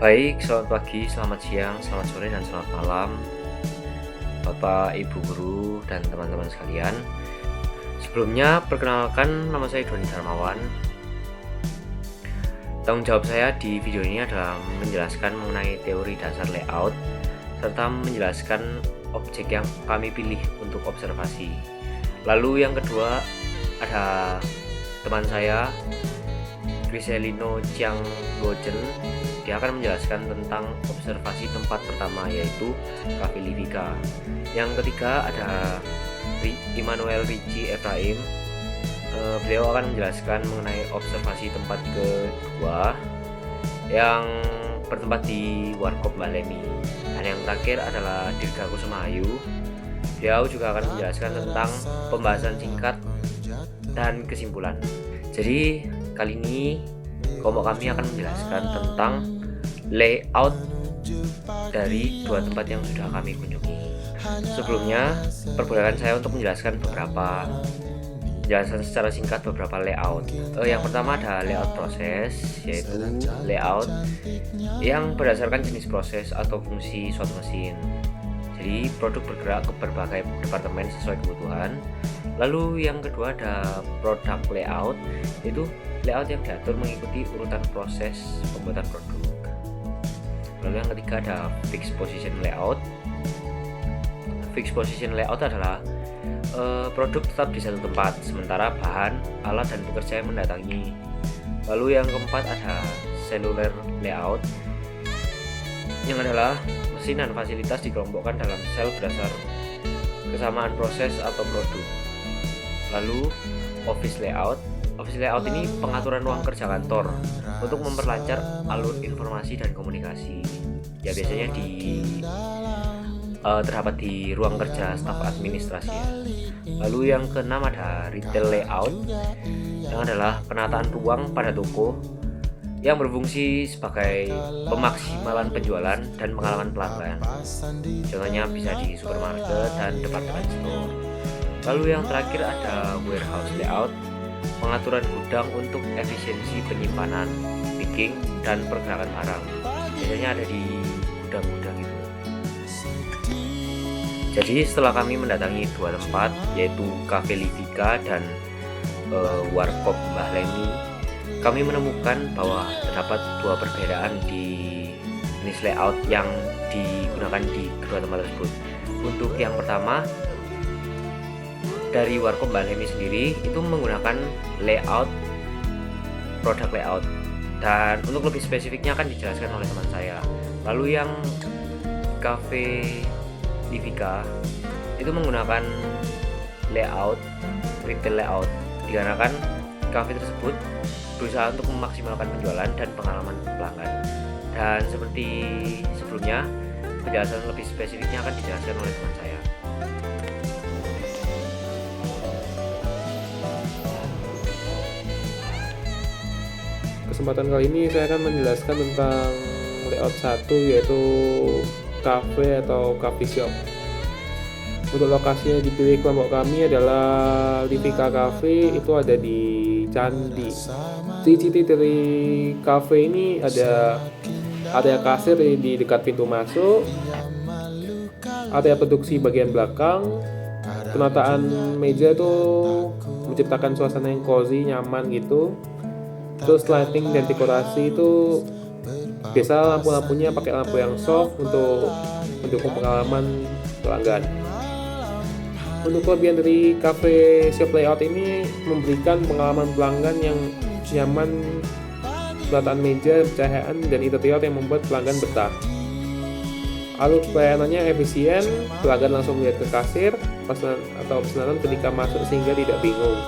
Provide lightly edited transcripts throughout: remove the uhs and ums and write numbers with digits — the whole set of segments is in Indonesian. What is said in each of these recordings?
Baik, selamat pagi, selamat siang, selamat sore, dan selamat malam Bapak, Ibu Guru, dan teman-teman sekalian. Sebelumnya, perkenalkan nama saya Doni Darmawan. Tanggung jawab saya di video ini adalah menjelaskan mengenai teori dasar layout serta menjelaskan objek yang kami pilih untuk observasi. Lalu yang kedua ada teman saya Griselino Chiang Luochen. Dia akan menjelaskan tentang observasi tempat pertama, yaitu Cafe Livica. Yang ketiga ada Immanuel Ricci Ephraim. Beliau akan menjelaskan mengenai observasi tempat kedua yang bertempat di Warkop Mbah Lemi. Dan yang terakhir adalah Dirga Kusumahayu. Beliau juga akan menjelaskan tentang pembahasan singkat dan kesimpulan. Jadi kali ini kelompok kami akan menjelaskan tentang layout dari dua tempat yang sudah kami kunjungi. Sebelumnya, perbolehkan saya untuk menjelaskan beberapa penjelasan secara singkat beberapa layout. Yang pertama ada layout proses, yaitu layout yang berdasarkan jenis proses atau fungsi suatu mesin. Jadi produk bergerak ke berbagai departemen sesuai kebutuhan. Lalu yang kedua ada product layout, yaitu layout yang diatur mengikuti urutan proses pembuatan produk. Lalu yang ketiga ada fixed position layout. Fixed position layout adalah produk tetap di satu tempat, sementara bahan, alat, dan pekerja yang mendatangi. Lalu yang keempat ada cellular layout, yang adalah mesin dan fasilitas dikelompokkan dalam sel berdasar kesamaan proses atau produk. Lalu office layout. Office layout ini pengaturan ruang kerja kantor untuk memperlancar alur informasi dan komunikasi. Ya biasanya terdapat di ruang kerja staf administrasi ya. Lalu yang keenam ada retail layout, yang adalah penataan ruang pada toko yang berfungsi sebagai pemaksimalan penjualan dan pengalaman pelanggan. Contohnya bisa di supermarket dan departemen store. Lalu yang terakhir ada warehouse layout, pengaturan gudang untuk efisiensi penyimpanan, picking, dan pergerakan barang. Biasanya ada di gudang-gudang itu. Jadi setelah kami mendatangi dua tempat, yaitu Cafe Livica dan Warkop Mbah Lemi, kami menemukan bahwa terdapat dua perbedaan di jenis layout yang digunakan di kedua tempat tersebut. Untuk yang pertama, dari Warkop Mbah Lemi sendiri itu menggunakan layout product layout, dan untuk lebih spesifiknya akan dijelaskan oleh teman saya. Lalu yang Cafe Livica itu menggunakan layout retail layout, dikarenakan cafe tersebut berusaha untuk memaksimalkan penjualan dan pengalaman pelanggan. Dan seperti sebelumnya, penjelasan lebih spesifiknya akan dijelaskan oleh teman saya. Kesempatan kali ini saya akan menjelaskan tentang layout satu, yaitu cafe atau coffee shop. Untuk lokasi yang dipilih kelompok kami adalah Livica Cafe, itu ada di Candi. Ciri-ciri dari cafe ini ada area kasir di dekat pintu masuk, area produksi bagian belakang, penataan meja itu menciptakan suasana yang cozy, nyaman gitu. Terus lighting dan dekorasi itu biasa lampu-lampunya pakai lampu yang soft untuk mendukung pengalaman pelanggan. Untuk kelebihan dari cafe shop layout ini memberikan pengalaman pelanggan yang nyaman, penataan meja, pencahayaan, dan interior yang membuat pelanggan betah. Alur pelayanannya efisien, pelanggan langsung melihat ke kasir pesanan ketika masuk sehingga tidak bingung.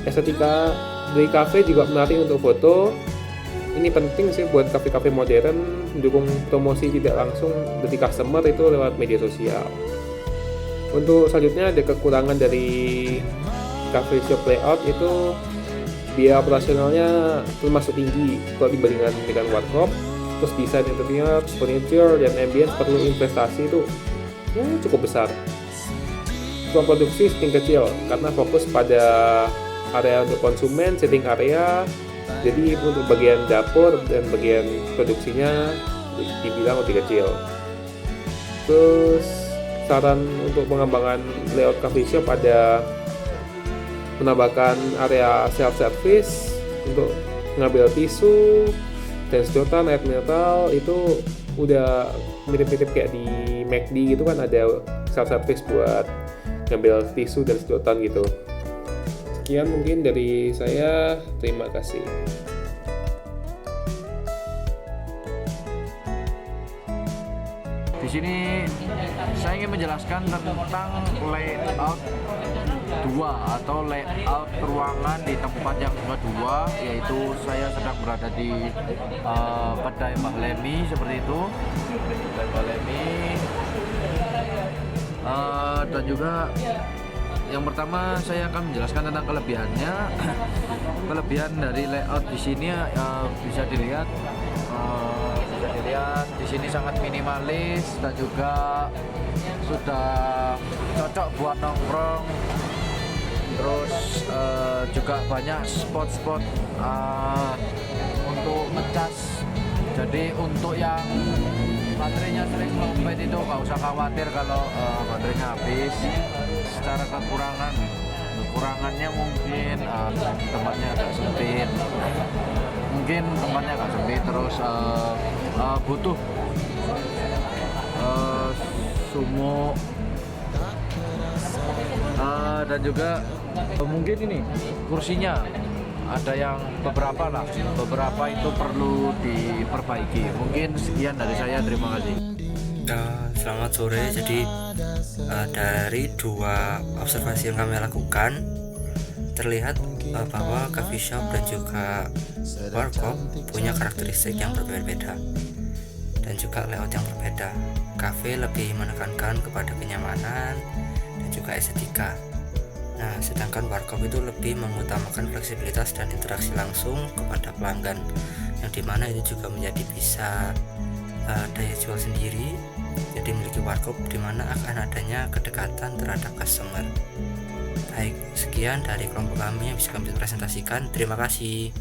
Estetika dari cafe juga menarik untuk foto. Ini penting sih buat kafe-kafe modern, mendukung promosi tidak langsung dari customer itu lewat media sosial. Untuk selanjutnya ada kekurangan dari cafe shop layout, itu biaya operasionalnya termasuk tinggi kalau dibandingkan dengan warkop. Terus desain interior, furniture, dan ambience perlu investasi itu ya cukup besar. Ruang produksi sering kecil karena fokus pada area untuk konsumen, sitting area, Jadi untuk bagian dapur dan bagian produksinya dibilang lebih kecil. Terus saran untuk pengembangan layout coffee shop ada menambahkan area self service untuk mengambil tisu dan sedotan, air mineral. Itu udah mirip-mirip kayak di McD gitu kan, ada self service buat ngambil tisu dan sedotan gitu. Sekian mungkin dari saya, terima kasih. Di sini saya ingin menjelaskan tentang layout 2 atau layout ruangan di tempat yang kedua, yaitu saya sedang berada di Kedai Mbah Lemi seperti itu. Kedai Mbah Lemi. Dan juga yang pertama saya akan menjelaskan tentang kelebihannya. Kelebihan dari layout di sini bisa dilihat di sini sangat minimalis dan juga sudah cocok buat nongkrong. Terus juga banyak spot-spot untuk ngecas. Jadi untuk yang baterainya sering melompet itu nggak usah khawatir kalau baterainya habis. Secara kekurangannya mungkin tempatnya agak sempit. Terus butuh sumuk dan juga mungkin ini kursinya ada yang beberapa itu perlu diperbaiki. Mungkin sekian dari saya, terima kasih. Selamat sore. Jadi dari dua observasi yang kami lakukan, terlihat bahwa coffee shop dan juga warkop punya karakteristik yang berbeda-beda dan juga layout yang berbeda. Cafe lebih menekankan kepada kenyamanan dan juga estetika. Nah, sedangkan warkop itu lebih mengutamakan fleksibilitas dan interaksi langsung kepada pelanggan, yang dimana itu juga menjadi bisa daya jual sendiri. Jadi memiliki warkop dimana akan adanya kedekatan terhadap customer. Baik, sekian dari kelompok kami yang bisa kami presentasikan. Terima kasih.